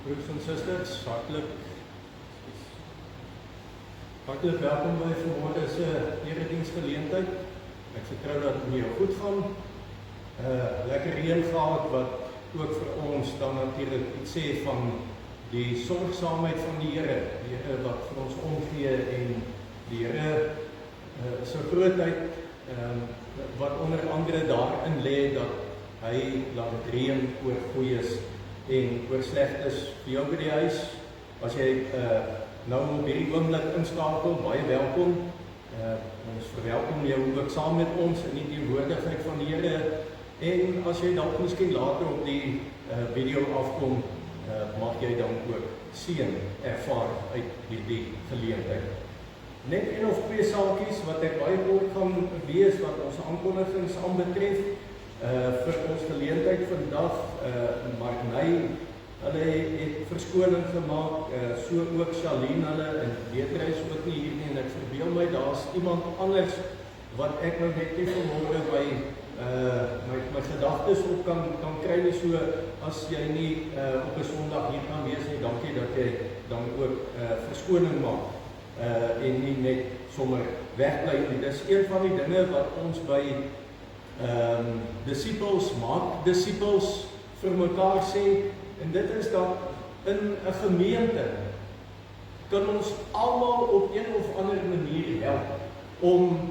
Broers en susters, hartelijk welkom by vanmorgen se erediensgeleentheid. Ek vertrou dat het met jou goed gaan. Lekker reën gehad wat ook vir ons dan natuurlijk iets sê van die sorgsaamheid van die Here. Die Here wat vir ons omgee en die Here sy grootheid wat onder andere daarin lê dat hy laat het reën oor goeies en oor slegtes vir jou by die huis. As jy nou op hierdie oomblik inskakel, baie welkom. Ons verwelkom jou ook saam met ons in die teenwoordigheid van die Here. En as jy dalk miskien later op die video afkom, mag jy dan ook seën ervaar uit hierdie geleentheid. Net een of twee saakies wat ek baie kort gaan wees wat ons aankondigings aanbetref. Vir ons geleentheid vandag, Mark Ney, hulle het verskoning gemaak, so ook Charlene hulle, en Peter is ook nie hier nie, en ek verbeel my, daar's iemand anders, wat ek nou net nie vanmorgen by my gedagtes op kan kry nie, so as jy nie op 'n Sondag hier kan wees nie, dankie dat jy dan ook verskoning maak, en nie net sommer wegbly nie. Dis een van die dinge wat ons by disciples maak, disciples vir mekaar sê, en dit is dat in 'n gemeente kan ons almal op een of ander manier help om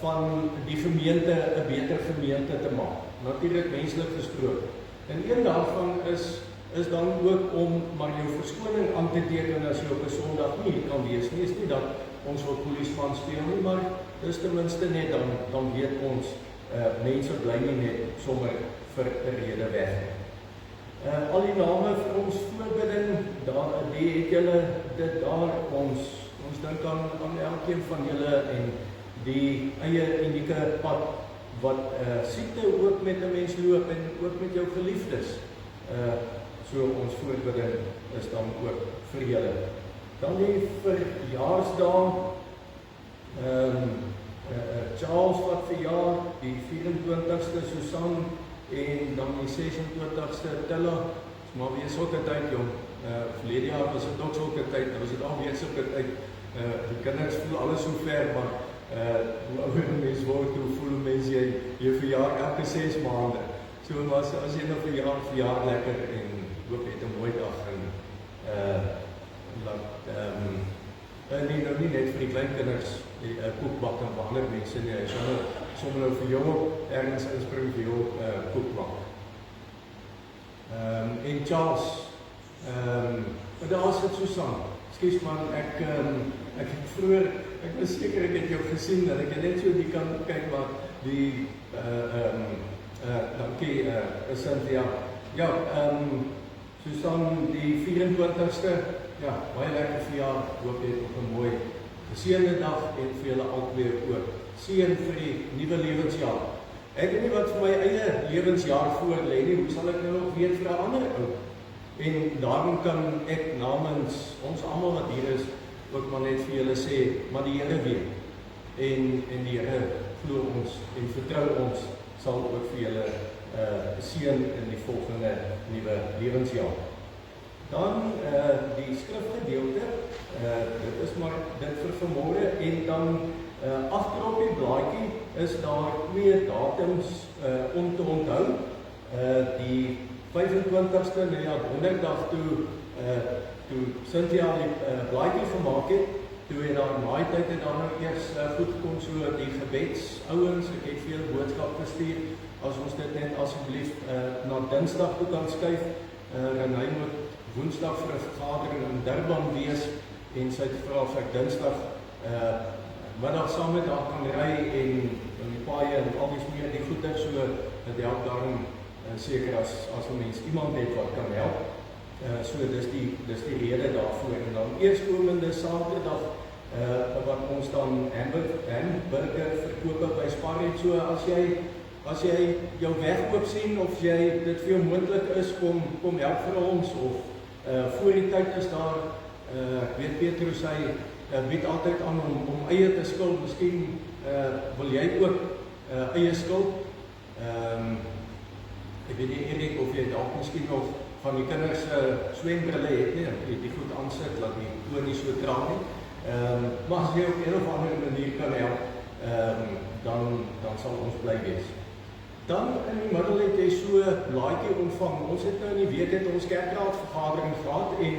van die gemeente 'n beter gemeente te maak. Natuurlik menslik gesproke. En een daarvan is dan ook om maar jou verskoning aan te teken as jy op 'n Sondag nie kan wees nie. Is nie dat ons wil polisman speel nie, maar dis ten minste net dan weet ons mense bly nie net sommer vir 'n rede weg. Al die name vir ons voorbidding, die het julle dit daar, ons dink aan elkeen van julle en die eie unieke pad wat siekte ook met 'n mens loop en ook met jou geliefdes. So ons voorbidding is dan ook vir julle. Dan die verjaarsdae, Charles wat verjaar, die 24ste Susan en dan die 26ste Tilla. Maar weer sulke tyd jong, verlede jaar was dit ook sulke tyd, dan was dit alweer sulke tyd. Die kinders voel alles so ver, maar hoe ouer mens word, hoe voel mens jy verjaar elke 6 maande. So as jy nou verjaar lekker en hoop het 'n mooi dag en nee, nou nie net vir die klein kinders koek bak en vir ander mense nie, hy sommer nou vir jou ergens inspring vir jou koek bak. En Charles, daar is dit Susan, excuse man, ek het vroeger, ek was seker ek het jou gesien, dat ek net so die kant kyk, maar die, dankie, Cynthia, ja, Susan, die 24ste, ja, baie lekker verjaar, hoop jy het op 'n mooi geseënde dag en vir julle albei ook seën vir die nuwe lewensjaar. Ek weet nie wat vir my eie lewensjaar voor lê nie, hoe sal ek nou nog weet vir 'n ander ou? En daarom kan ek namens ons almal wat hier is, ook maar net vir julle sê, maar die Here weet. En die Here glo ons en vertrou ons sal ook vir julle seën in die volgende nuwe lewensjaar. Dan die skrifgedeelte, dit is maar dit vir vanmôre, en dan agterop die blaadjie is daar 2 datums om te onthou. Die 25ste, nou ja, donderdag toe Cynthia die blaadjie gemaak het, toe het daar naai tyd en dan nou eers goed gekom so die gebedsouens, ek het vir julle boodskap gestuur, as ons dit net asseblief na Dinsdag toe kan skuif, Renay moet Woensdag vir 'n vergadering in Durban wees en sy het gevra of ek Dinsdag middag saam met haar kan ry en die paaie en al die meer die goeder, so dat help daarom seker as 'n mens iemand het wat kan help. So dis die rede daarvoor. En dan eerskomende Saterdag wat ons dan hamburger verkoop by Spar het. So as jy jou weg oop sien of jy dit vir jou moontlik is, kom help vir ons of voor die tyd is daar, ek weet Petrus hy bied altyd aan om eie te skuld, miskien wil jy ook eie skuld. Ek weet nie Erik of jy dalk miskien nog van die kinders swembrille het nie, die goed aansit, laat die oor nie so traan nie. Maar as jy op een of ander manier kan help, dan sal ons bly wees. Dan in die middel het jy so laaitjie ontvang. Ons het nou in die week het ons kerkraadvergadering gehad en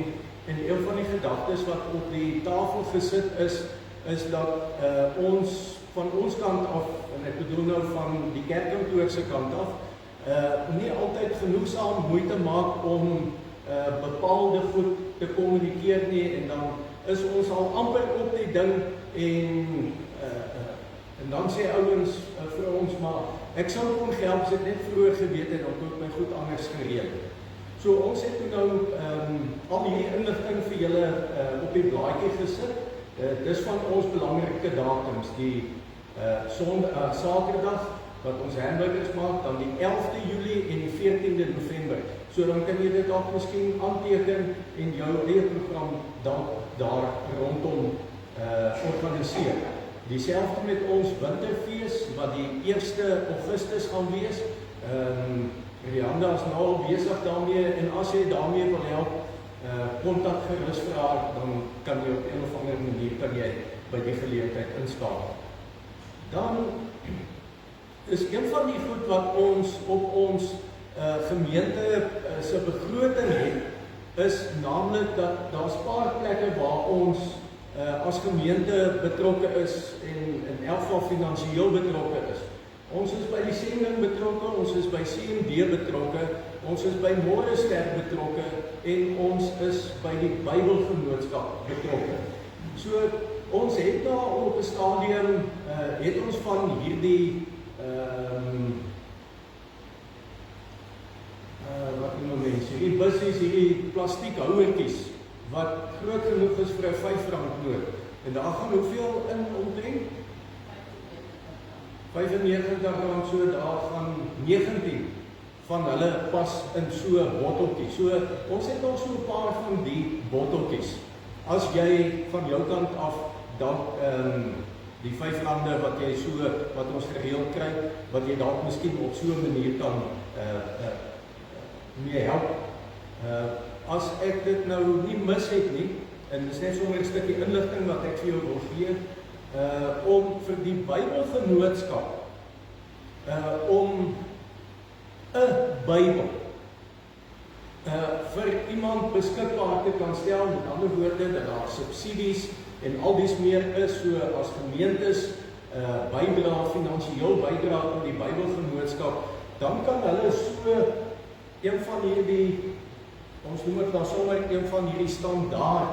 een van die gedagtes wat op die tafel gesit is dat ons van ons kant af, en ek bedoel nou van die kerkkantoor se kant af, nie altyd genoegsaam moeite maak om bepaalde goed te kommunikeer nie, en dan is ons al amper op die ding en dan sê ouens vir ons, maar ek sal kon gehelp as ek net vroeër geweet het, dan kon ek my goed anders gereed. So ons het toe nou al hierdie inligting vir julle op die blaadjie gesit. Dis van ons belangrike datums, die Saterdag wat ons hamburgers maak, dan die 11de Julie en die 14de November. So dan kan jy dit ook miskien aanteken en jou eie program daar rondom organiseer. Dieselfde met ons winterfees wat die 1 Augustus gaan wees. Rianda is nou al besig daarmee en as jy daarmee wil help, kontak gerus vir haar, dan kan jy op een of ander manier kan jy by die geleentheid instaan. Dan is een van die goed wat ons op ons gemeente se begroting het, is naamlik dat daar's paar plekke waar ons as gemeente betrokke is en in elk geval finansiëel betrokke is. Ons is by die sending betrokke, ons is by CMD betrokke, ons is by Morgenster betrokke en ons is by die Bybelgenootskap betrokke. So ons het daar op 'n stadium het ons van hierdie wat noem mense, hierdie bussies, hierdie plastiek houertjies wat groot genoeg is vir 'n R5 noot. En daar gaan hoeveel in omtrent? 95 so, daar gaan 19 van hulle pas in so 'n botteltjie. So, ons het nog so 'n paar van die botteltjies. As jy van jou kant af dan die R5 wat jy so, wat ons gereeld kry, wat jy dalk miskien op so 'n manier kan mee help. As ek dit nou nie mis het nie, en dis net sommer 'n stukkie inligting wat ek vir jou wil gee, om vir die Bybelgenootskap om 'n Bybel vir iemand beskikbaar te kan stel, met ander woorde dat daar subsidies en al dies meer is, so as gemeentes bydra, finansiëel bydra aan die Bybelgenootskap, dan kan hulle so een van hierdie, ons noem dit dan sommer een van hierdie standaard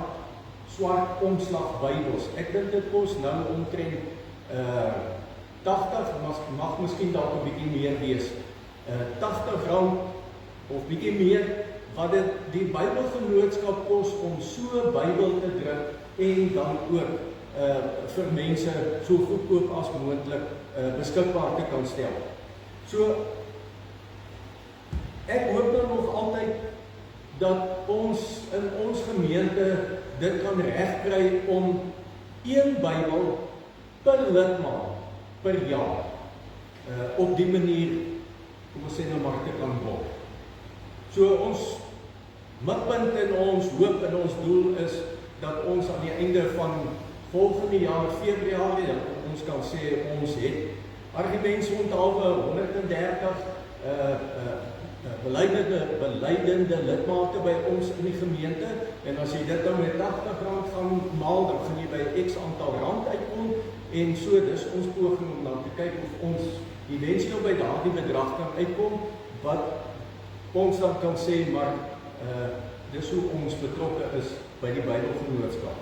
swart omslag Bybels. Ek dink dit kos nou omtrent 80, mag miskien dalk 'n bietjie meer wees. R80 of bietjie meer, wat dit die Bybelgenootskap kos om so 'n Bybel te druk en dan ook vir mense so goedkoop as moontlik beskikbaar te kan stel. So ek hoop nou nog altyd dat ons in ons gemeente dit kan regkry om een Bybel per lidmaat per jaar op die manier, kom ons sê nou maar, te kan word. So ons mikpunt en ons hoop en ons doel is dat ons aan die einde van volgende jaar, Februarie, ons kan sê ons het argumentsondhalwe 130 beleidende lidmate by ons in die gemeente, en as jy dit dan met R80 gaan maal, dan gaan jy by X aantal rand uitkom, en so dis ons poging om dan te kyk of ons eventueel by daardie bedrag kan uitkom, wat ons dan kan sê, maar dis hoe ons betrokke is by die Bybelgenootskap.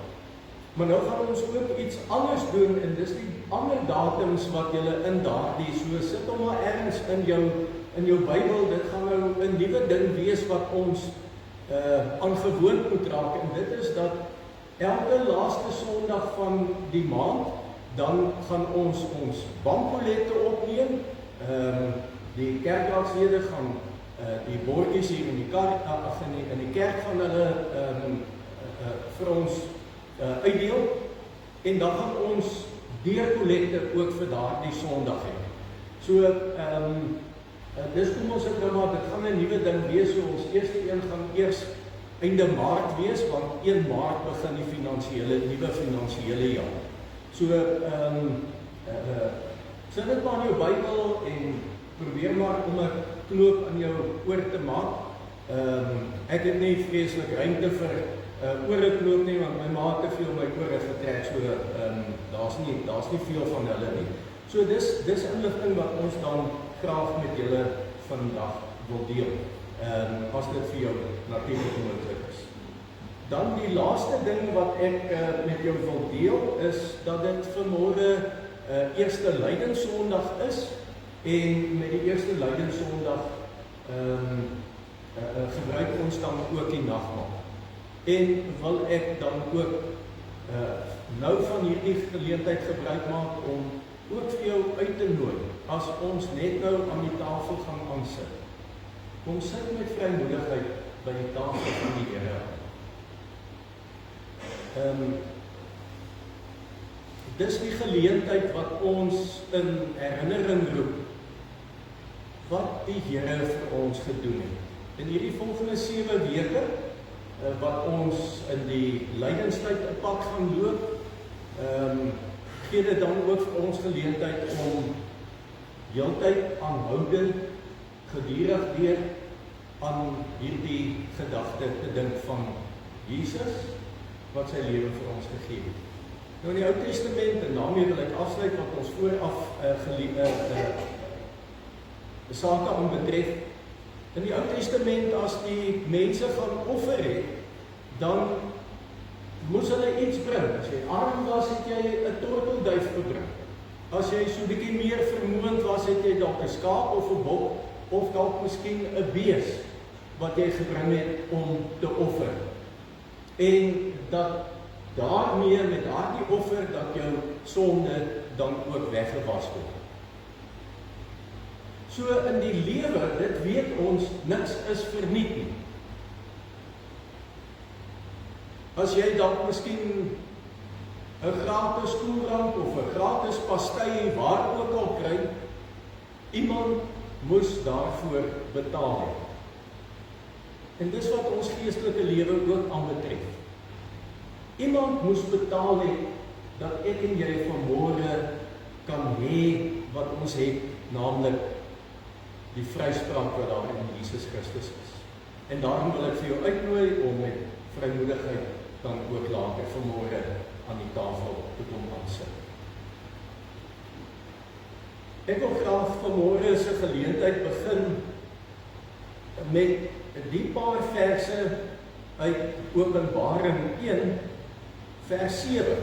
Maar nou gaan ons ook iets anders doen, en dis die ander datums wat julle in daardie, so sit hom maar ergens in jou Bybel, dit gaan nou 'n nuwe ding wees wat ons aangewoond moet raak, en dit is dat elke laaste Sondag van die maand, dan gaan ons bankkollekte opneem, die kerkraadslede gaan die bordjies hier in die kerk van hulle vir ons uitdeel, en dan gaan ons deurkollekte ook vir daardie Sondag hê. So, Dis kom ons het nou maar, dit gaan 'n nuwe ding wees, so ons eerste een gaan eers einde Maart wees, want 1 Maart begin die nuwe finansiële jaar. So, sit dit maar in jou Bybel en probeer maar om 'n knoop in jou oor te maak. Ek het nie vreeslik ruimte vir ore knoop nie, want my ma het te veel my ore getrek, so daar's nie veel van hulle nie. So dis inligting wat ons dan graag met julle vandag wil deel, as dit vir jou natuurlik moontlik is. Dan die laaste ding wat ek met jou wil deel is dat dit vanmôre eerste Lydenssondag is, en met die eerste Lydenssondag gebruik ons dan ook die nagmaal. En wil ek dan ook nou van hierdie geleentheid gebruik maak om ook vir jou uit te nooi, as ons net nou aan die tafel gaan aansit. Kom sit met vrymoedigheid by die tafel van die Here. Dis die geleentheid wat ons in herinnering roep, wat die Here vir ons gedoen het. In hierdie volgende 7 weke, wat ons in die lydenstyd 'n pad gaan loop, gee dit dan ook vir ons geleentheid om heeltyd aanhoudend, gedurig weer aan hierdie gedagte te dink van Jesus, wat sy lewe vir ons gegee het. Nou in die Ou Testament, en daarmee wil ek afsluit wat ons vooraf sake aanbetref. In die Ou Testament, as die mense gaan offer het, dan moes hulle iets bring. As jy arm was, het jy 'n tortelduif gebring. As jy so 'n bietjie meer vermoënd was, het jy dalk 'n skaap of 'n bok, of dalk miskien 'n bees wat jy gebring het om te offer. En dat daarmee, met daardie offer, dat jou sonde dan ook weggewas word. So in die lewe, dit weet ons, niks is verniet nie. As jy dalk miskien 'n gratis koelrank of 'n gratis pastei waar ook al kry, iemand moes daarvoor betaal het. En dis wat ons geestelike lewe ook aanbetref. Iemand moes betaal het dat ek en jy vanmôre kan hê wat ons het, naamlik die vryspraak wat daar in Jesus Christus is. En daarom wil ek vir jou uitnooi om met vrymoedigheid dan ook later vanmôre aan die tafel te kom aansit. Ek wil graag vanmôre se geleentheid begin met die paar verse uit Openbaring 1 vers 7.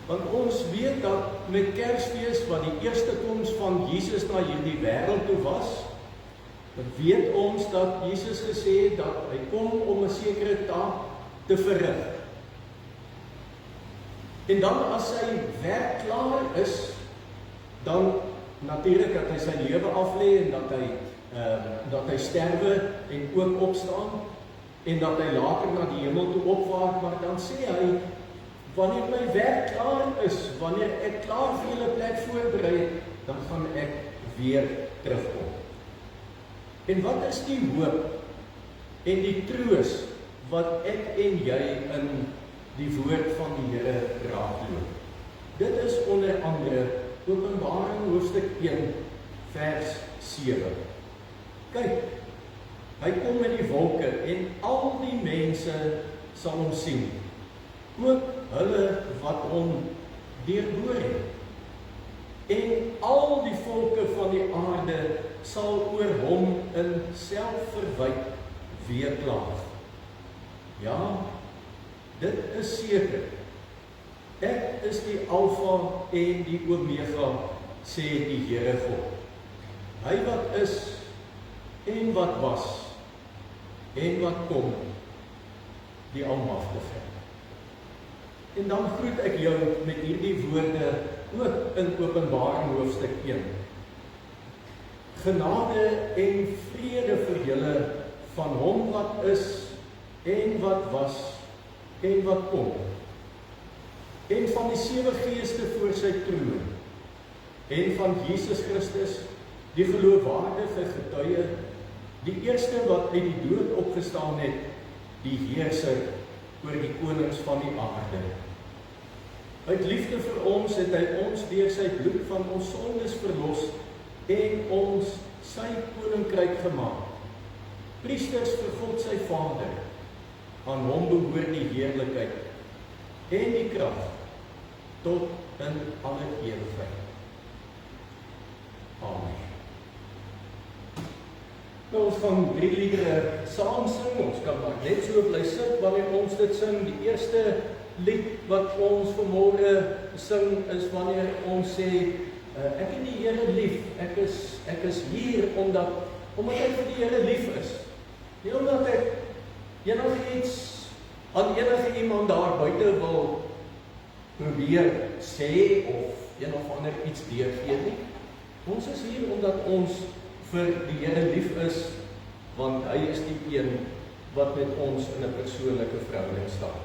Want ons weet dat met Kersfees, wat die eerste koms van Jesus na hierdie wêreld toe was, weet ons dat Jesus gesê het dat hy kom om 'n sekere taak te verrig. En dan as sy werk klaar is, dan natuurlik dat hy sy lewe aflê en dat hy sterwe en ook opstaan en dat hy later na die hemel toe opvaar, maar dan sê hy, wanneer my werk klaar is, wanneer ek klaar vir julle plek voorberei het, dan gaan ek weer terugkom. En wat is die hoop en die troos wat ek en jy in die woord van die Here raakloop? Dit is onder andere Openbaring hoofstuk 1 vers 7. Kyk, hy kom met die wolke en al die mense sal hom sien, ook hulle wat hom deurboor het. En al die volke van die aarde sal oor hom in selfverwyte weerklaag. Ja, dit is seker. Ek is die Alfa en die Omega, sê die Here God. Hy wat is en wat was en wat kom, die Almagtige. En dan groet ek jou met hierdie woorde ook in Openbaring hoofstuk 1. Genade en vrede vir julle van hom wat is en wat was en wat kom, en van die 7 geeste voor sy troon, en van Jesus Christus, die geloofwaardige getuie, die eerste wat uit die dood opgestaan het, die heerser oor die konings van die aarde. Uit liefde vir ons het hy ons deur sy bloed van ons sondes verlos en ons sy koninkryk gemaak. Priesters vir God sy Vader, aan hom behoort die heerlikheid en die krag tot in alle ewigheid. Amen. Nou, ons gaan 3 liedere saam sing, ons kan maar net so bly sit wanneer ons dit sing. Die eerste lied wat ons vanmôre sing is wanneer ons sê, ek het die Here lief, ek is hier omdat ek vir die Here lief is. Nie omdat ek enigiets aan enige iemand daar buite wil probeer sê of een of ander iets deurgee nie. Ons is hier omdat ons vir die Here lief is, want hy is die een wat met ons in 'n persoonlike verhouding staan.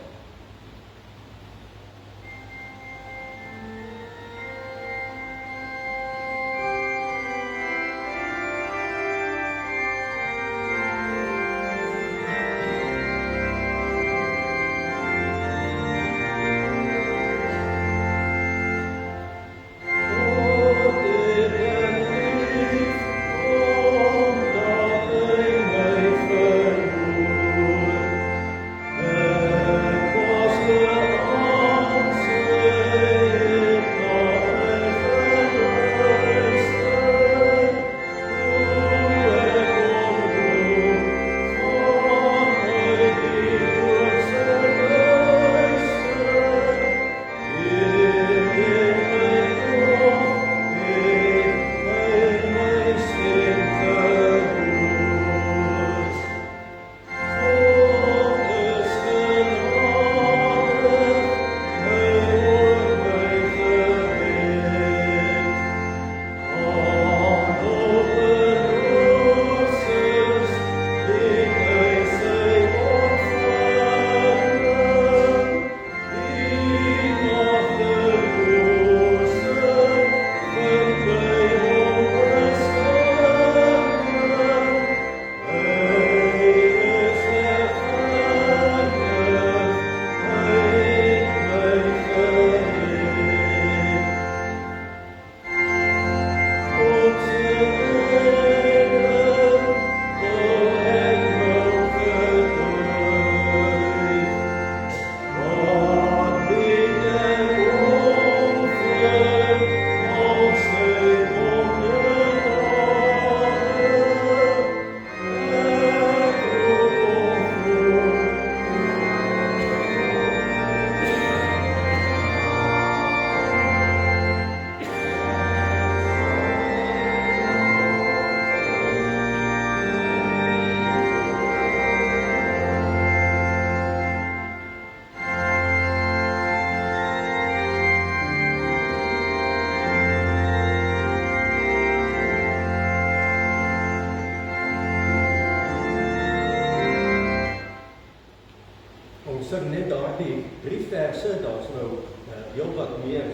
Sing net daardie 3 verse, daar's nou heel wat meer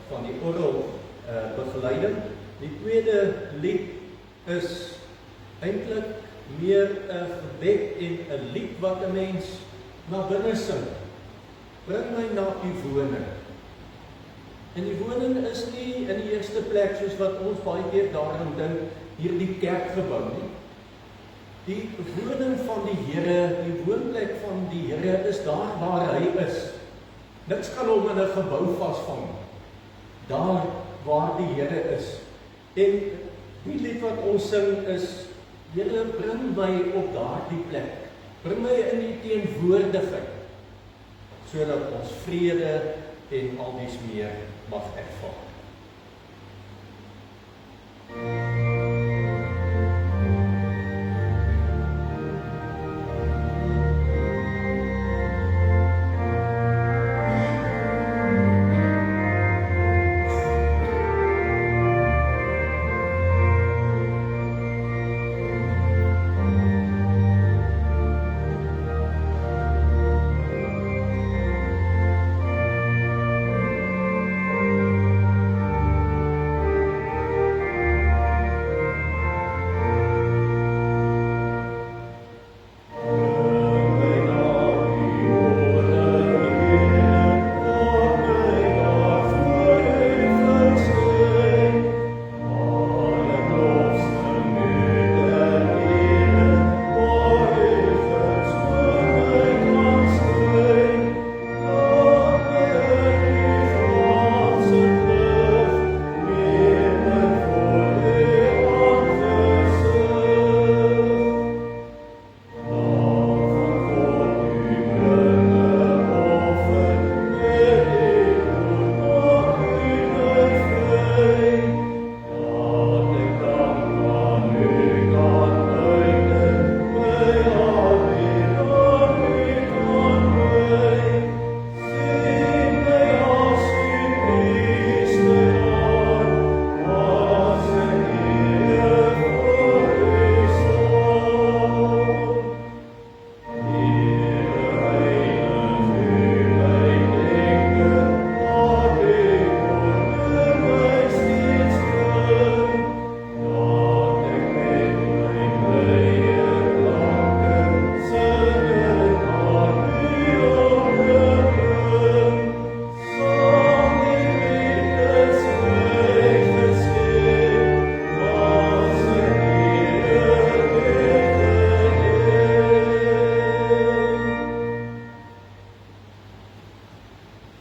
van die orgel begeleiding. Die tweede lied is eintlik meer 'n gebed en 'n lied wat 'n mens na binne sing. Bring my na u woning. En die woning is nie in die eerste plek soos wat ons baie keer daaraan dink, hierdie kerkgebou nie. Die woning van die Here, die woonplek van die Here is daar waar hy is. Niks kan hom in 'n gebou vasvang. Daar waar die Here is. En die lied wat ons sing is, Here, bring my op daardie plek. Bring my in die teenwoordigheid, sodat ons vrede en al dies meer mag ervaar.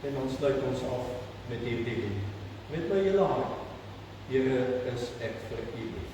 En dan sluit ons af met hierdie lied. Met my hele hart, Here, is ek vir U lief.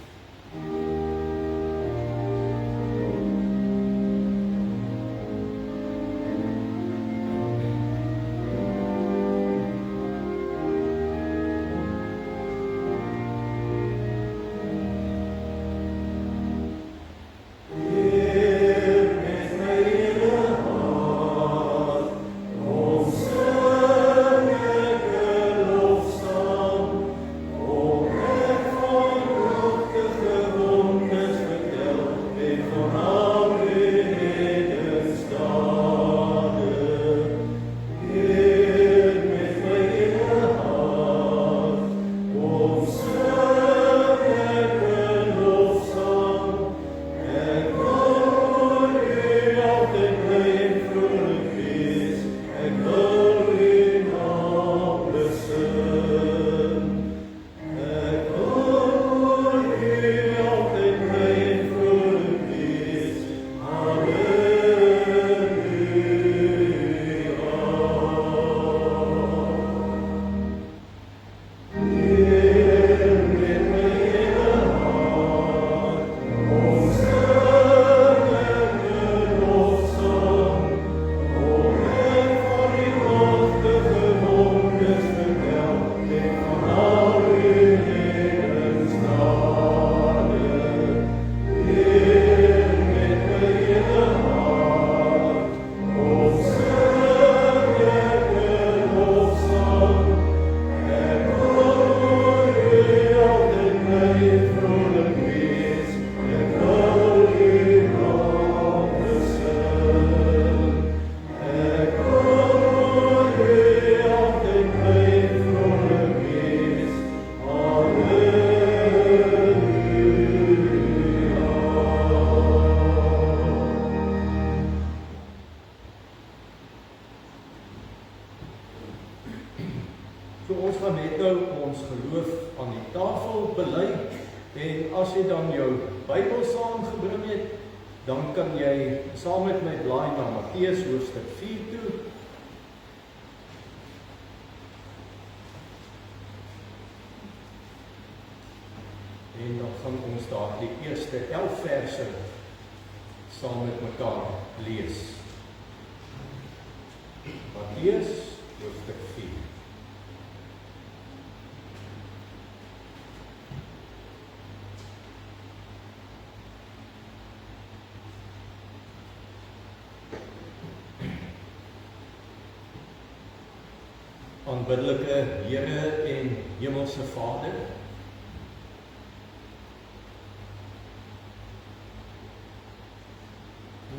So ons gaan net nou ons geloof aan die tafel bely en as jy dan jou Bybel saamgebring het, dan kan jy saam met my blaai na Matteus hoofstuk 4 toe. En dan gaan ons daar die eerste 11 verse saam met mekaar lees. Matteus hoofstuk 4. Aanbiddelike Here en Hemelse Vader,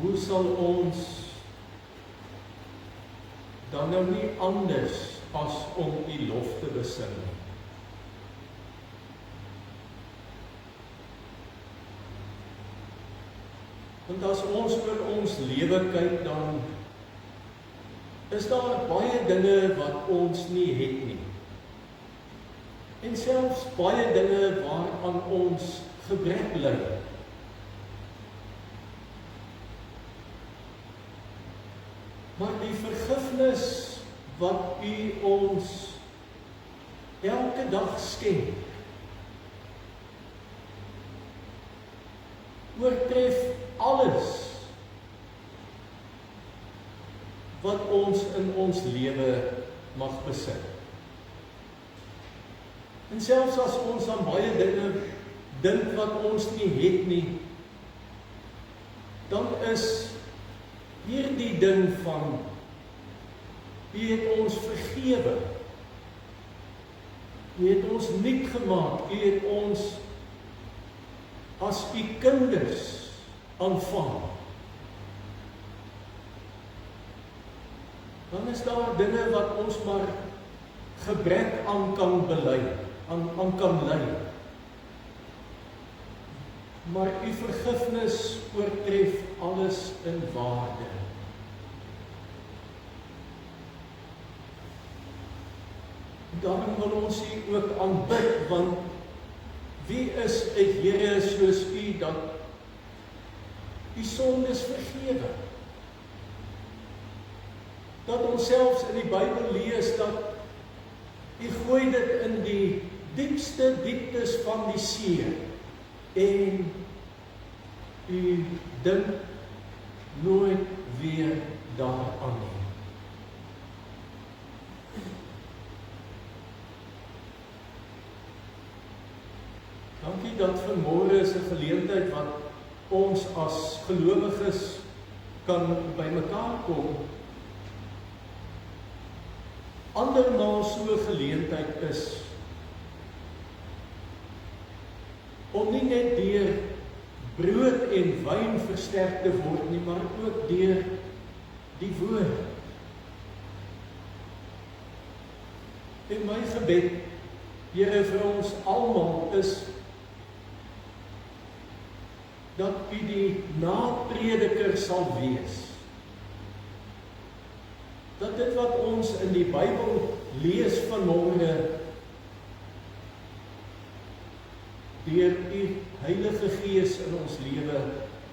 hoe sal ons dan nou nie anders as om U lof te besing? Want as ons oor ons lewe kyk, dan is daar baie dinge wat ons nie het nie. En selfs baie dinge waaraan ons gebrek ly. Maar die vergifnis wat U ons elke dag skenk, oortref alles wat ons in ons lewe mag besit. En selfs as ons aan baie dinge dink wat ons nie het nie, dan is hierdie ding van U het ons vergewe. U het ons nuut gemaak. U het ons as U kinders aanvang. Dan is daar dinge wat ons maar gebrek aan kan bely, aan kan ly. Maar U vergifnis oortref alles in waarde. Daarom wil ons U ook aanbid, want wie is 'n Here soos U dat U sondes vergewe? dat ons selfs in die Bybel lees, dat U gooi dit in die diepste dieptes van die see, en U dink nooit weer daaraan nie. Dankie dat vanmôre is 'n geleentheid wat ons as gelowiges kan by mekaar kom. Andermaal so 'n geleentheid is om nie net deur brood en wyn versterk te word nie, maar ook deur die woord. En my gebed, Here, vir ons almal is dat U die naprediker sal wees. Dat dit wat ons in die Bybel lees vanmôre deur U Heilige Gees in ons lewe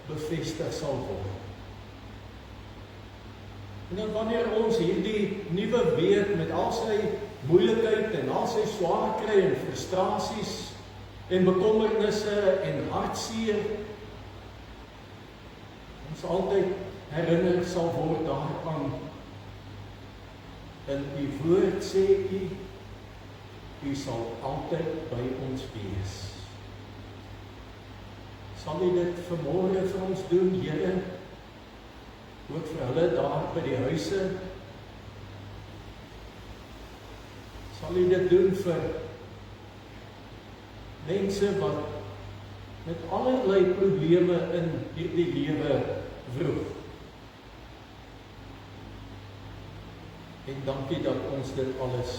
bevestig sal word. En dan wanneer ons hierdie nuwe week met al sy moeilikheid en al sy swaar kry en frustrasies en bekommernisse en hartseer, ons altyd herinner sal word daaraan. In U woord sê U sal altyd by ons wees. Sal U dit vanmôre vir ons doen, Here? Ook vir hulle daar by die huise. Sal U dit doen vir mense wat met allerlei probleme in hierdie lewe vroeg. En dankie dat ons dit alles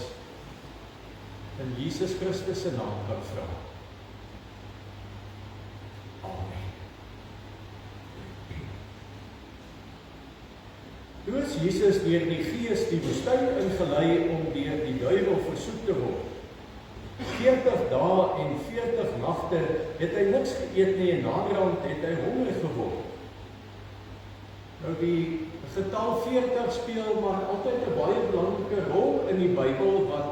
in Jesus Christus se naam kan vra. Amen. Toe is Jesus deur die Gees die woestyn ingelei om deur die duiwel versoek te word. 40 dae en 40 nagte het hy niks geëet nie en naderhand het hy honger geword. Nou die getal 40 speel maar altyd 'n baie belangrike rol in die Bybel wat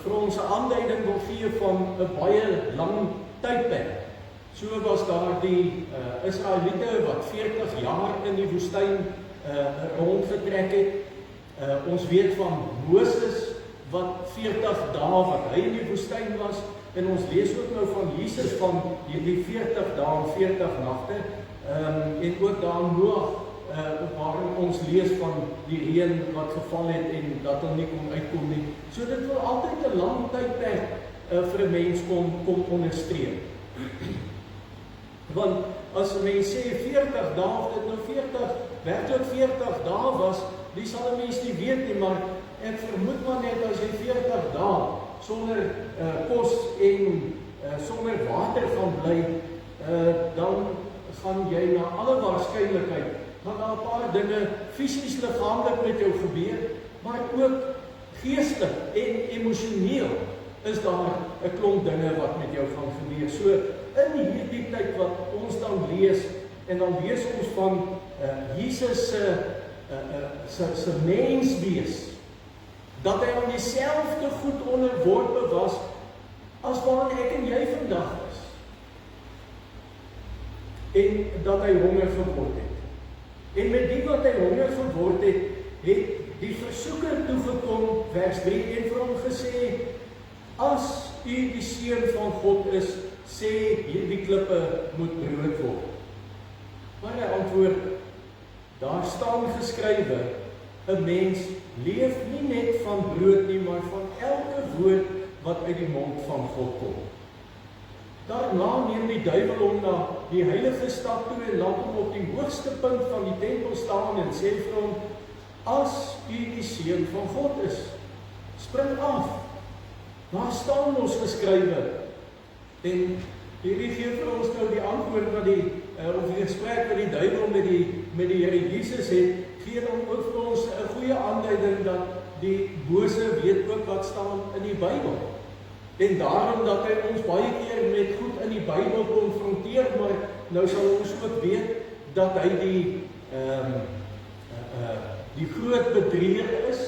vir ons 'n aanduiding wil gee van 'n baie lang tydperk. So was daar die Israeliete wat 40 jaar in die woestyn rondgetrek het. Ons weet van Moses wat 40 dae wat hy in die woestyn was, en ons lees ook nou van Jesus van hierdie 40 dae en 40 nagte, en ook daar Noag, waarin ons lees van die reën wat geval het en dat hom nie kon uitkom nie. So dit wil altyd 'n lang tydperk vir 'n mens kom onderstreep. Want as 'n mens sê 40 dae, of dit nou 40, werklik 40 dae was, die sal 'n mens nie weet nie, maar ek vermoed maar net as jy 40 dae sonder kos en sonder water gaan bly, dan gaan jy na alle waarskynlikheid gaan daar 'n paar dinge fisies liggaamlik met jou gebeur, maar ook geestelik en emosioneel is daar 'n klomp dinge wat met jou gaan gebeur. So in hierdie tyd wat ons dan lees, en dan lees ons van Jesus se menswees, dat hy aan dieselfde goed onderworpe was as waaraan ek en jy vandag is. En dat hy honger geword het. En met die wat hy honger geword het, het die versoeker toegekom, vers 3, en vir hom gesê, as u die seun van God is, sê hierdie klippe moet brood word. Maar hy antwoord, daar staan geskrywe, 'n mens leef nie net van brood nie, maar van elke woord wat uit die mond van God kom. Daarna neem die duiwel hom na die heilige stad toe en laat hom op die hoogste punt van die tempel staan en sê vir hom, as u die seun van God is, spring af. Daar staan ons geskrywe. En hierdie gee vir ons nou die antwoord wat of die gesprek wat die duiwel met die Here Jesus het, gee dan ook vir ons 'n goeie aanduiding dat die bose weet ook wat staan in die Bybel. En daarom dat hy ons baie keer met goed in die Bybel konfronteer, maar nou sal ons ook weet dat hy die die groot bedrieger is.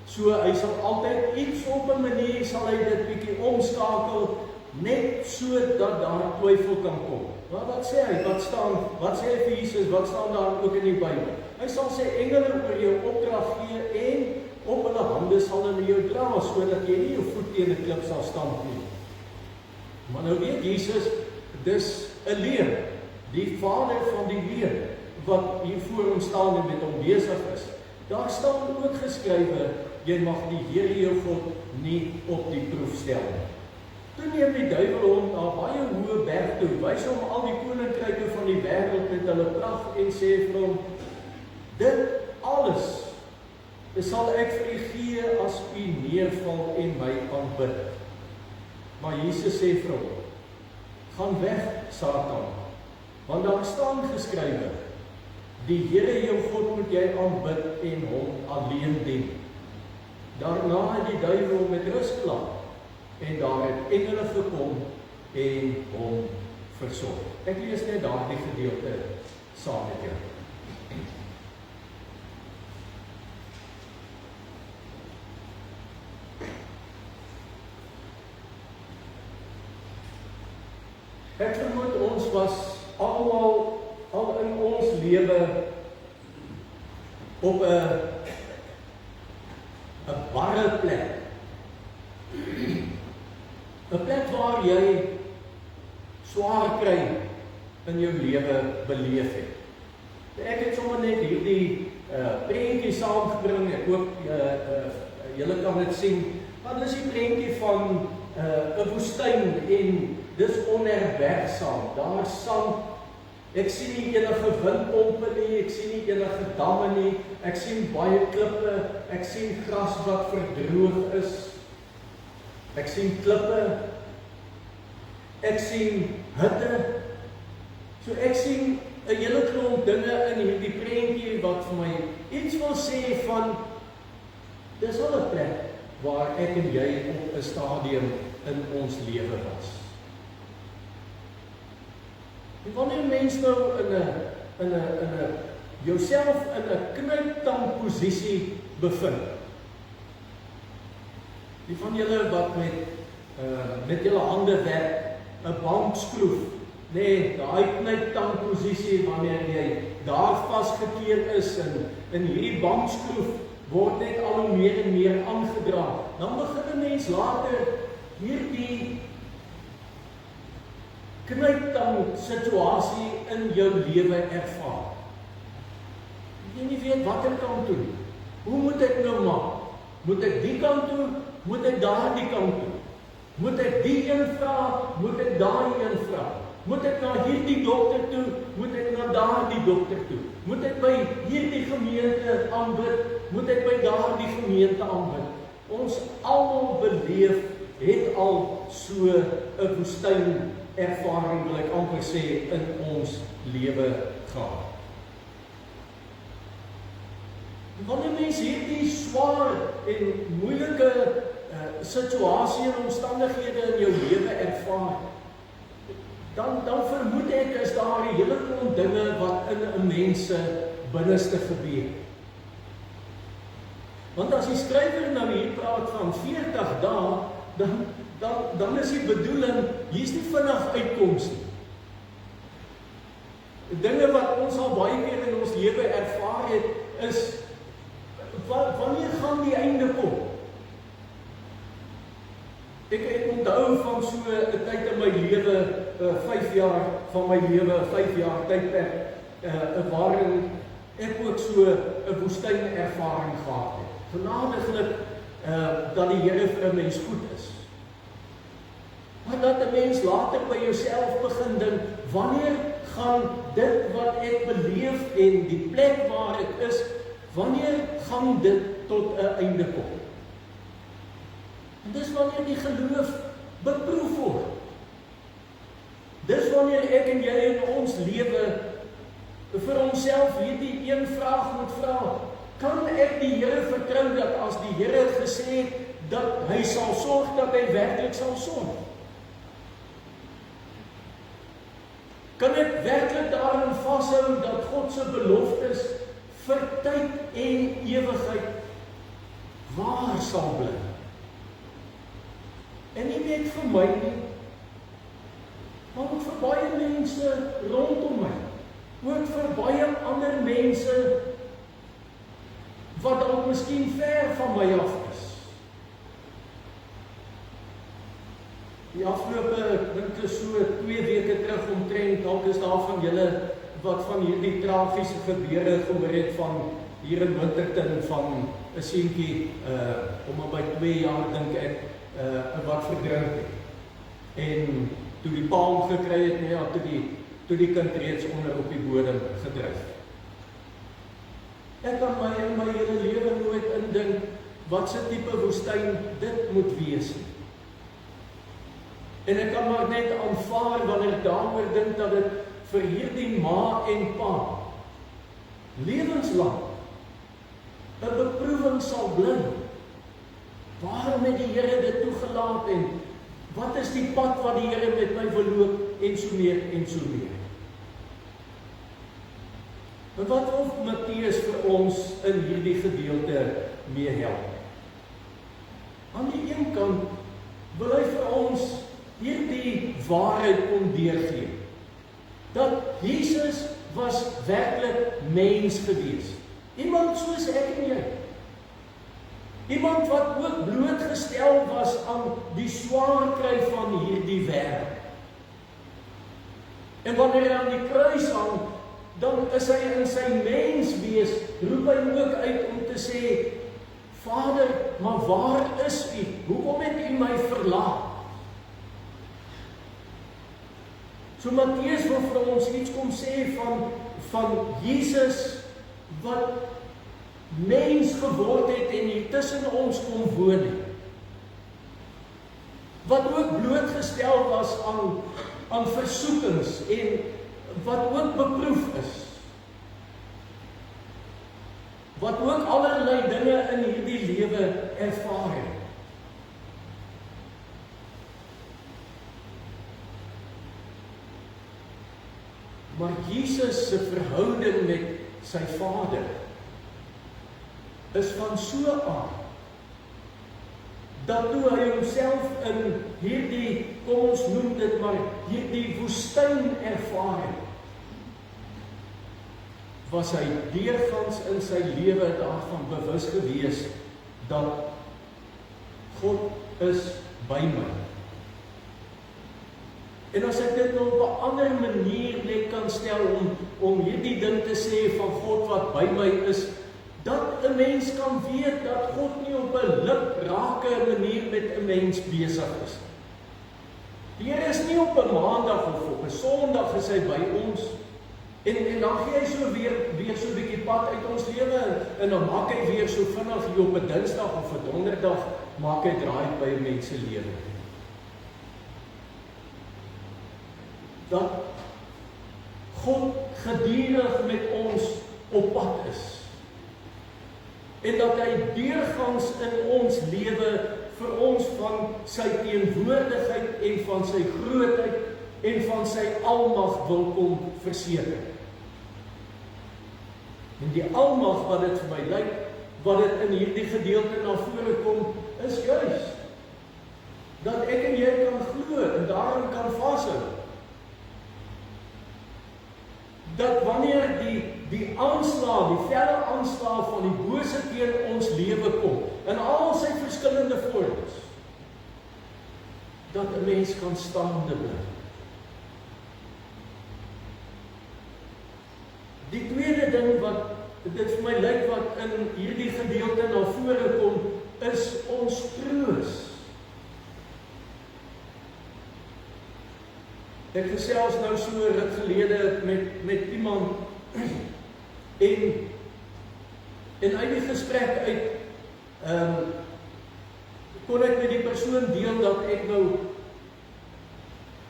So hy sal altyd iets op 'n manier sal hy dit bietjie omskakel, net so dat daar twyfel kan kom. Maar wat sê hy? Wat sê hy vir Jesus? Wat staan daar ook in die Bybel? Hy sal sy engele oor jou opdrag gee en op hulle hande sal hulle jou dra, sodat jy nie jou voet teen 'n klip sal stamp nie. Maar nou weet Jesus, dis 'n leuen, die vader van die leuen, wat hier voor ons staan en met hom besig is. Daar staan ook geskrywe, jy mag die Here jou God nie op die proef stel nie. Toe neem die duiwel hom na 'n baie hoë berg toe, wys hom al die koninkryke van die wêreld met hulle pragt en sê vir hom, dit alles sal ek vir u gee as u neerval en my aanbid. Maar Jesus sê vir hom, gaan weg, Satan, want daar staan geskrywe, die Here jou God moet jy aanbid en hom alleen dien. Daarna het die duiwel met rus gelaat, en daar het engele gekom en hom versorg. Ek lees net daardie gedeelte saam met jou. Ek vermoed ons was almal al in ons lewe op 'n barre plek. 'n Plek waar jy swaar kry in jou lewe beleef het. Ek het sommer net hierdie prentjie saamgebring. Ek hoop julle kan dit sien. Want dis die prentjie van 'n woestyn en dis onherbergsaam. Daar sand. Ek sien nie enige windpompe nie, ek sien nie enige damme nie. Ek sien baie klippe, ek sien gras wat verdroog is. Ek sien klippe. Ek sien hitte. So ek sien 'n hele klomp dinge in hierdie prentjie wat vir my iets wil sê van dis al 'n plek waar ek en jy op 'n stadium in ons lewe was. En wanneer mens nou in 'n jouself in 'n knyptang posisie bevind. Die van julle wat met julle hande werk, 'n bankskroef, nee, daai knyptang posisie wanneer jy daar vasgekeer is in hierdie bankskroef word net al hoe meer en meer aangedra. Dan begin 'n mens later hierdie knyptang situasie in jou lewe ervaar. Jy nie weet watter kant toe. Hoe moet ek nou maak? Moet ek die kant toe? Moet ek daardie kant toe? Moet ek die een vra? Moet ek daai een vra? Moet ek na hierdie dokter toe? Moet ek na daardie dokter toe? Moet ek by hierdie gemeente aanbid? Moet ek by daardie gemeente aanbid? Ons almal beleef het al so 'n woestyn ervaring, wil ek amper sê, in ons lewe gehad. Wanneer mens hierdie swaar en moeilike situasie en omstandighede in jou lewe ervaar, dan vermoed ek is daar 'n hele klomp dinge wat in 'n mens se binneste gebeur. Want as die skrywer nou hier praat van 40 dae, dan is die bedoeling, hier's nie vinnig uitkoms nie. Dinge wat ons al baie keer in ons lewe ervaar het, is wanneer gaan die einde kom? Ek onthou van so 'n tyd in my lewe, 5 jaar van my lewe, 5 jaar tydperk, waarin ek ook so 'n woestyn ervaring gehad het. Genadiglik dat die Here vir 'n mens goed is. Maar dat 'n mens later by jouself begin dink, wanneer gaan dit wat ek beleef en die plek waar ek is, wanneer gaan dit tot 'n einde kom? En dis wanneer die geloof beproef word. Dis wanneer ek en jy in ons lewe vir onsself hierdie een vraag moet vra. Kan ek die Here vertrou dat as die Here gesê het dat hy sal sorg, dat hy werklik sal sorg? Kan ek werklik daarin vashou dat God se beloftes vir tyd en ewigheid waar sal bly. En nie net vir my nie, maar ook vir baie mense rondom my. Ook vir baie ander mense wat dalk miskien ver van my af is. Die afgelope, dink ek so 2 weke terug omtrent, dalk is daar van julle wat van hierdie tragiese gebeure gehoor het van hier in Winterton van 'n seentjie om by 2 jaar dink ek wat verdrink het. En toe die pa hom gekry het, nee, toe die kind reeds onder op die bodem gedryf. Ek kan my in my hele lewe nooit indink wat se tipe woestyn dit moet wees. En ek kan maar net aanvaar wanneer ek daaroor dink dat dit vir hierdie ma en pa lewenslang 'n beproewing sal bly. Waarom het die Here dit toegelaat en wat is die pad wat die Here met my wil loop en so meer en so meer. Maar wat wil Matteus vir ons in hierdie gedeelte mee help? Aan die een kant wil hy vir ons hierdie waarheid kom deurgee. Dat Jesus was werklik mens gewees. Iemand soos ek en jy. Iemand wat ook blootgestel was aan die swaar kry van hierdie wêreld. En wanneer hy aan die kruis hang, dan is hy in sy menswees, roep hy ook uit om te sê, Vader, maar waar is U? Hoekom het U my verlaat? So Matteus wil vir ons iets kom sê van Jesus wat mens geword het en hier tussen ons kom woon het. Wat ook blootgestel was aan versoekings en wat ook beproef is. Wat ook allerlei dinge in hierdie lewe ervaar het. Maar Jesus se verhouding met sy Vader is van so aard dat toe hy homself in hierdie, kom ons noem dit maar, hierdie woestyn ervaar het, was hy deurgangs in sy lewe daarvan bewus gewees dat God is by my. En as ek dit nou op 'n ander manier net kan stel om hierdie ding te sê van God wat by my is, dat 'n mens kan weet dat God nie op 'n liprake manier met 'n mens besig is. Die Here is nie op 'n maandag of op 'n Sondag is hy by ons en dan gee hy so weer so 'n bietjie pad uit ons lewe en dan maak hy weer so vinnig hier op 'n Dinsdag of 'n Donderdag maak hy draai by 'n mens se lewe. Dat God gedurig met ons op pad is. En dat hy deurgangs in ons lewe vir ons van sy teenwoordigheid en van sy grootheid en van sy almag wil kom verseker. En die almag wat dit vir my lyk, wat dit in hierdie gedeelte na vore kom, is juis dat ek en jy kan glo en daarin kan vashou. Dat wanneer die aanslag, die felle aanslag van die bose teen ons lewe kom, in al sy verskillende vorms, dat 'n mens kan staande bly. Die tweede ding wat dit vir my lyk wat in hierdie gedeelte na vore kom, is ons troos. Ek gesels nou so ruk gelede met iemand en uit die gesprek uit kon ek met die persoon deel dat ek nou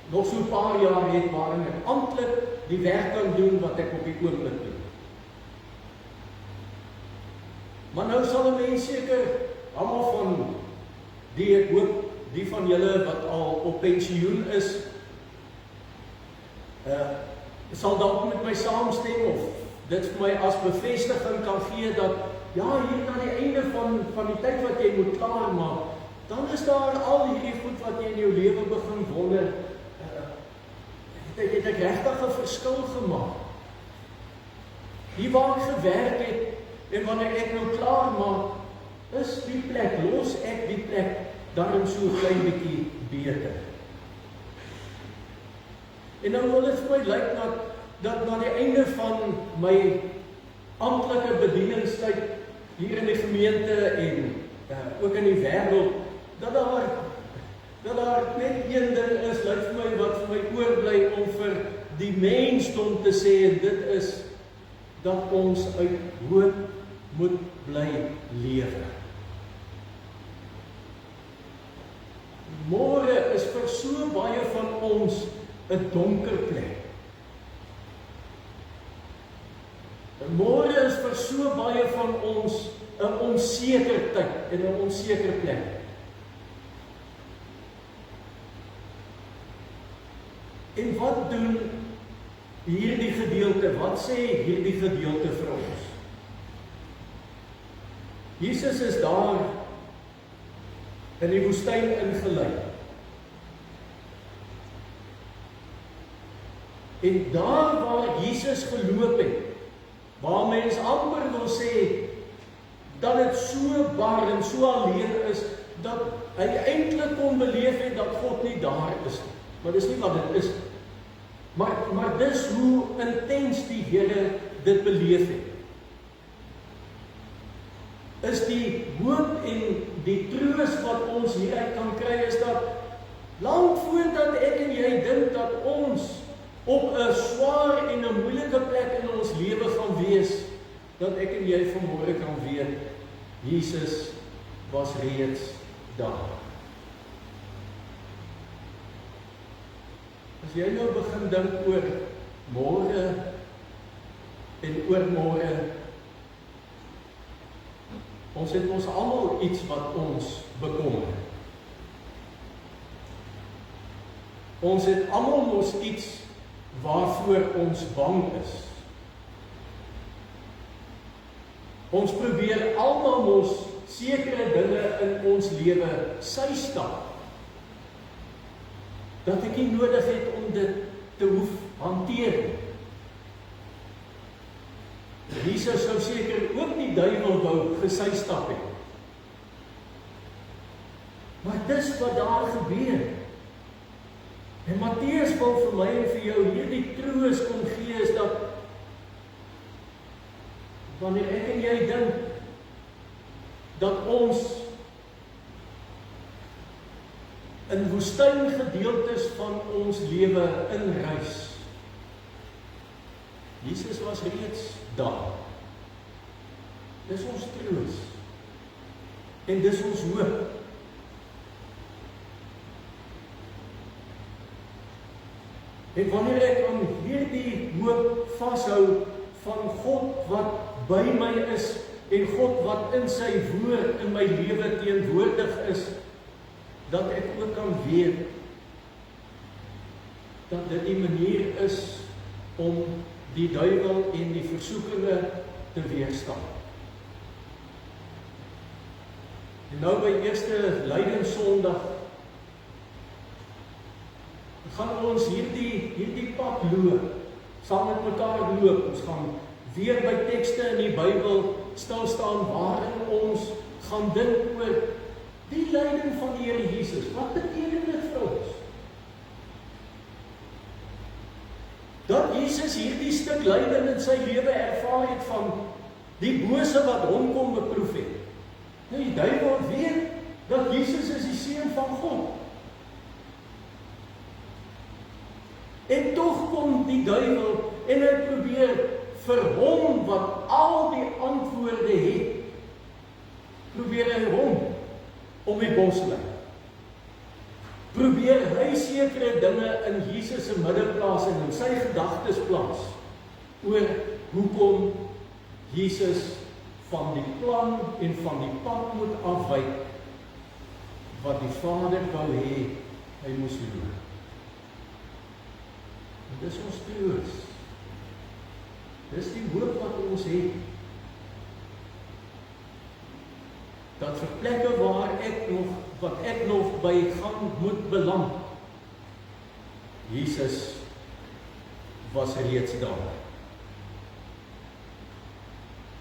nog so 'n paar jaar het waarin ek amptelik die werk kan doen wat ek op die oomblik doen. Maar nou sal 'n mens seker almal van ek hoop die van julle wat al op pensioen is sal dalk met my saamstem of dit vir my as bevestiging kan gee dat ja, hier na die einde van die tyd wat jy moet klaarmaak, dan is daar al hierdie goed wat jy in jou lewe begin wonder, het ek regtig 'n verskil gemaak? Hier waar ek gewerk het, en wanneer ek nou klaar maak, is die plek, los ek die plek, daarom so 'n klein bietjie beter. En nou wil dit vir my lyk dat na die einde van my amptelike bedieningstyd hier in die gemeente en ook in die wêreld, dat daar net een ding is, lyk vir my, wat vir my oorbly om vir die mensdom te sê, en dit is dat ons uit hoop moet bly lewe. Môre is vir so baie van ons 'n donker plek. Môre is vir so baie van ons 'n onseker tyd en 'n onseker plek. En wat doen hierdie gedeelte? Wat sê hierdie gedeelte vir ons? Jesus is daar in die woestyn ingelei. En daar waar Jesus geloop het, waar mens amper wil sê, dat dit so bar en so alleen is, dat hy eintlik kon beleef het dat God nie daar is nie. Maar dis nie wat dit is. Maar dis hoe intens die Here dit beleef het. Is die hoop en die troos wat ons hieruit kan kry, is dat lank voordat ek en jy dink dat ons op 'n swaar en 'n moeilike plek in ons lewe gaan wees, dat ek en jy vanmôre kan weet, Jesus was reeds daar. As jy nou begin dink oor môre en oormôre, ons het ons almal iets wat ons bekommer. Ons het almal mos iets waarvoor ons bang is. Ons probeer almal mos sekere dinge in ons lewe sy stap, dat ek nie nodig het om dit te hoef hanteer nie. Jesus sou seker ook die duiwel wou gesy stap het. Maar dis wat daar gebeur. En Matteus wil vir my en vir jou hierdie troos kom gee, is dat wanneer ek en jy dink dat ons in woestyngedeeltes van ons lewe inreis, Jesus was reeds daar. Dis ons troos. En dis ons hoop. En wanneer ek aan hierdie hoop vashou van God wat by my is en God wat in sy woord in my lewe teenwoordig is, dat ek ook kan weet dat dit die manier is om die duiwel en die versoekinge te weerstaan. En nou by eerste Lydensondag gaan ons hierdie pad loop, saam met mekaar loop. Ons gaan weer by tekste in die Bybel stil staan waarin ons gaan dink oor die lyding van die Here Jesus. Wat beteken dit vir ons? Dat Jesus hierdie stuk lyding in sy lewe ervaar het van die bose wat hom kom beproef het. Nou die duiwel weet dat Jesus is die seun van God. En tog kom die duiwel en hy probeer vir hom wat al die antwoorde het, probeer hy hom om die bos lei. Probeer hy sekere dinge in Jesus se middelplaas en in sy gedagtes plaas oor hoekom Jesus van die plan en van die pad moet afwyk wat die Vader wou hê hy moes doen. En dis ons troos. Dis die hoop wat ons het. dat vir plekke waar wat ek nog by gaan moet beland, Jesus was reeds daar.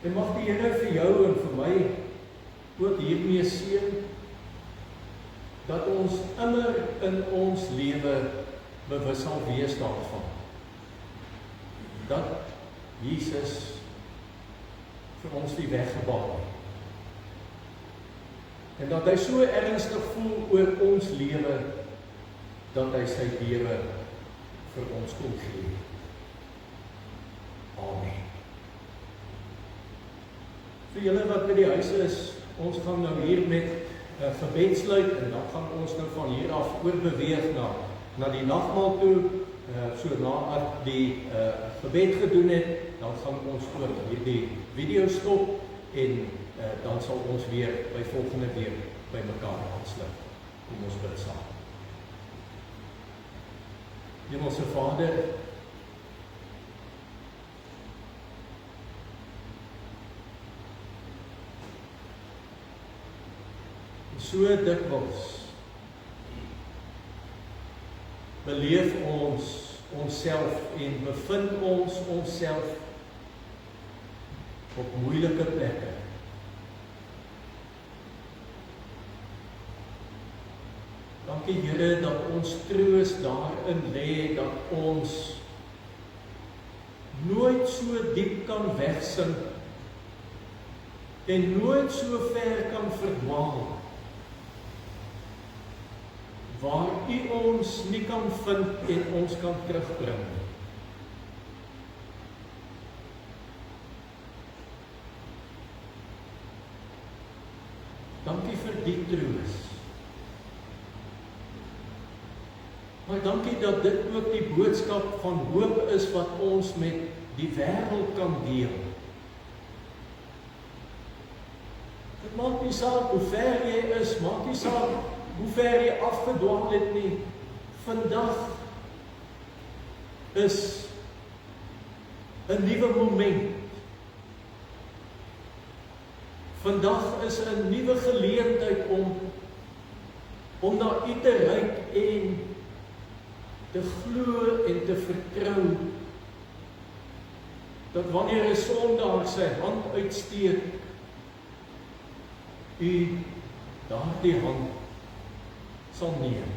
En mag die Here vir jou en vir my ook hiermee seën, dat ons immer in ons lewe bewus sal wees daarvan, dat Jesus vir ons die weg gebaan het. En dat hy so ernstig voel oor ons lewe, dat hy sy lewe vir ons kon gee. Amen. Vir julle wat by die huis is, ons gaan nou hier met gebed sluit, en dan gaan ons nou van hier af oorbeweeg na die nagmaal toe, so na ek die gebed gedoen het, dan gaan ons ook hierdie video stop, en dan sal ons weer by volgende week by mekaar aansluit. Kom ons bid saam. Hemelse Vader, so dikwels beleef ons onsself en bevind ons onsself op moeilike plekke. Dankie Here dat ons troos daarin lê, dat ons nooit so diep kan wegsink en nooit so ver kan verdwaal, waar U ons nie kan vind en ons kan terugbring. Dankie vir die troos. Maar dankie dat dit ook die boodskap van hoop is wat ons met die wêreld kan deel. Dit maak nie saak hoe ver jy is, maak nie saak hoe ver jy afgedwaal het nie. Vandag is 'n nuwe moment. Vandag is 'n nuwe geleentheid om na U te reik en te glo en te vertrou, dat wanneer 'n sondaar sy hand uitsteek, U daardie hand sal neem.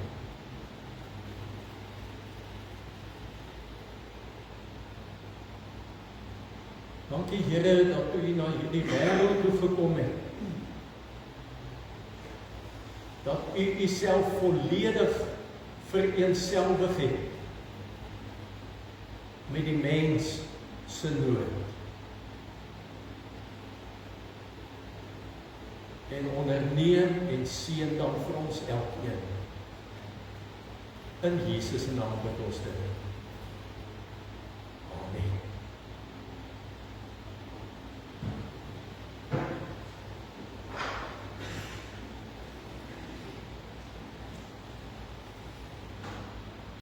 Dankie Here dat U na hierdie wêreld toe gekom het. Dat U Uself volledig vereenselwig het met die mens se nood. En onderneem en seën dan vir ons elkeen. In Jesus se naam bid ons dit. Amen.